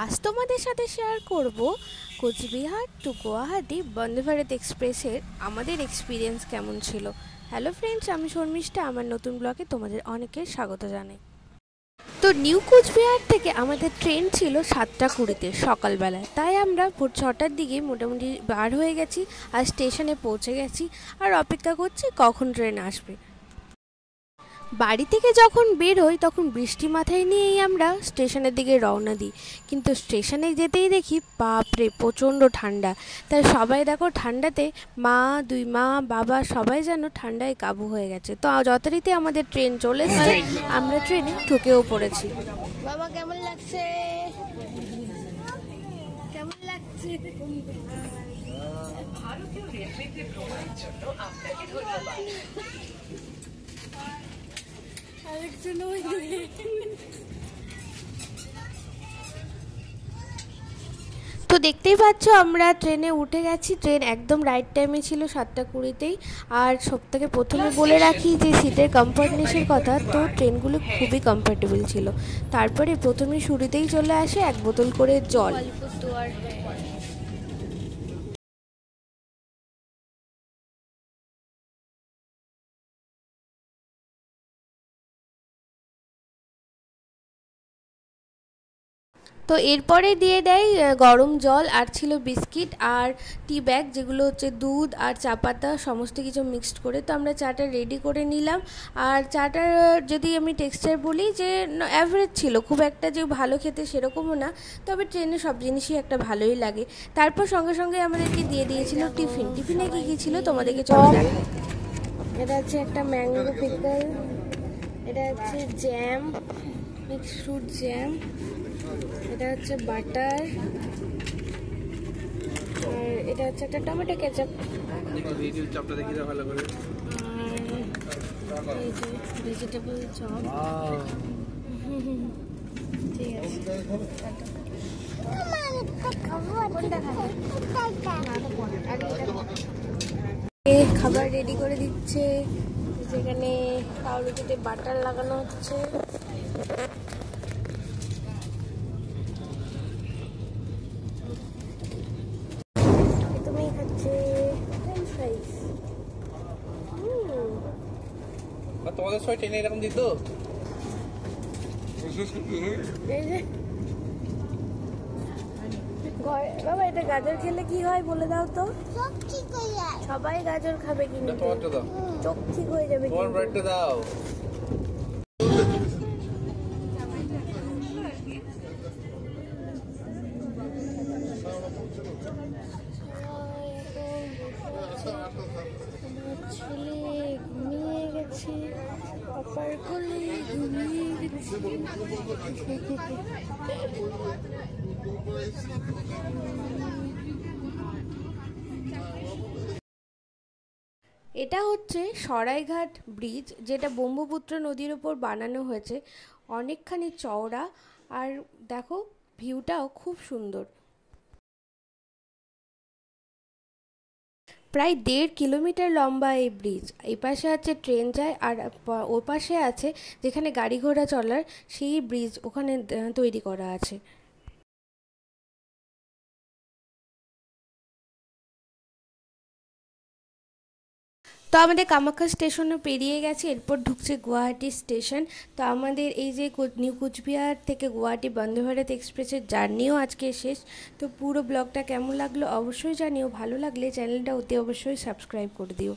আজ তোমাদের সাথে শেয়ার করব কোচবিহার টু গুয়াহাটি বন্দে ভারত এক্সপ্রেসের আমাদের এক্সপিরিয়েন্স কেমন ছিল। হ্যালো ফ্রেন্ডস, আমি শর্মিষ্ঠা। আমার নতুন ব্লগে তোমাদের অনেকের স্বাগত জানাই। তো নিউ কোচবিহার থেকে আমাদের ট্রেন ছিল 7:20 সকালবেলায়, তাই আমরা ভোর 6টার দিকে মোটামুটি বার হয়ে গেছি আর স্টেশনে পৌঁছে গেছি আর অপেক্ষা করছি কখন ট্রেন আসবে। বাড়ি থেকে যখন বের হই তখন বৃষ্টি মাথায় নিয়েই আমরা স্টেশনের দিকে রওনা দিই, কিন্তু স্টেশনে যেতেই দেখি বাপরে প্রচণ্ড ঠান্ডা। তাই সবাই দেখো ঠান্ডাতে দুই মা বাবা সবাই যেন ঠান্ডায় কাবু হয়ে গেছে। তো যথারীতি আমাদের ট্রেন চলে এসেছে, আমরা ট্রেনে ঢুকেও পড়েছি। বাবা কেমন লাগছে? কেমন লাগছে? ভারতীয় রেলওয়েতে ভ্রমণের জন্য আপনাকে ধন্যবাদ। তো দেখতেই পাচ্ছ আমরা ট্রেনে উঠে গেছি। ট্রেন একদম রাইট টাইমে ছিল 7:20-তেই। আর সবথেকে প্রথমে বলে রাখি যে সিটের কমফর্টনেসের কথা, তো ট্রেনগুলো খুবই কমফর্টেবল ছিল। তারপরে প্রথমে শুরুতেই চলে আসে 1 বোতল করে জল। তো এরপরে দিয়ে দেয় গরম জল, আর ছিল বিস্কিট আর টি ব্যাগ, যেগুলো হচ্ছে দুধ আর চা পাতা সমস্ত কিছু মিক্সড করে। তো আমরা চাটা রেডি করে নিলাম। আর চাটার যদি আমি টেক্সচার বলি যে অ্যাভারেজ ছিল, খুব একটা যে ভালো খেতে সেরকমও না, তবে ট্রেনে সব জিনিসই একটা ভালোই লাগে। তারপর সঙ্গে সঙ্গে আমাদেরকে দিয়ে দিয়েছিল টিফিনে কী কী ছিল তোমাদেরকে চলো দেখাই। এটা হচ্ছে একটা ম্যাঙ্গো পিকল, এটা হচ্ছে জ্যাম, মিক্সড ফ্রুট জ্যাম, এটা হচ্ছে বাটার, আর এটা হচ্ছে একটা টমেটো কেচাপ, আর এই যে ভেজিটেবল চপ। ঠিক আছে, খাবার রেডি করে দিচ্ছে, যেখানে পাউরুটিতে বাটার লাগানো হচ্ছে। তোমাদের সময় ট্রেনে এরকম দিত? বাবা, এটা গাজর খেলে কি হয় বলে দাও তো? সবাই গাজর খাবে কিন্তু চোখ ঠিক হয়ে যাবে। দাও। ছেলে ঘুমিয়ে গেছে, পাপার কোলে ঘুমিয়ে গেছে। এটা হচ্ছে সরাইঘাট ব্রিজ, যেটা ব্রহ্মপুত্র নদীর উপর বানানো হয়েছে, অনেকখানি চওড়া। আর দেখো ভিউটাও খুব সুন্দর। প্রায় 1.5 কিলোমিটার লম্বা এই ব্রিজ। এই পাশে আছে ট্রেন যায়, আর ও পাশে আছে যেখানে গাড়ি ঘোড়া চলার সেই ব্রিজ ওখানে তৈরি করা আছে। তো আমাদের কামাখ্যা স্টেশনও পেরিয়ে গেছে, এরপর ঢুকছে গুয়াহাটি স্টেশন। তো আমাদের এই যে নিউ কোচবিহার থেকে গুয়াহাটি বন্দে ভারত এক্সপ্রেসের জার্নিও আজকে শেষ। তো পুরো ব্লগটা কেমন লাগলো অবশ্যই জানিও। ভালো লাগলে চ্যানেলটা অতি অবশ্যই সাবস্ক্রাইব করে দিও।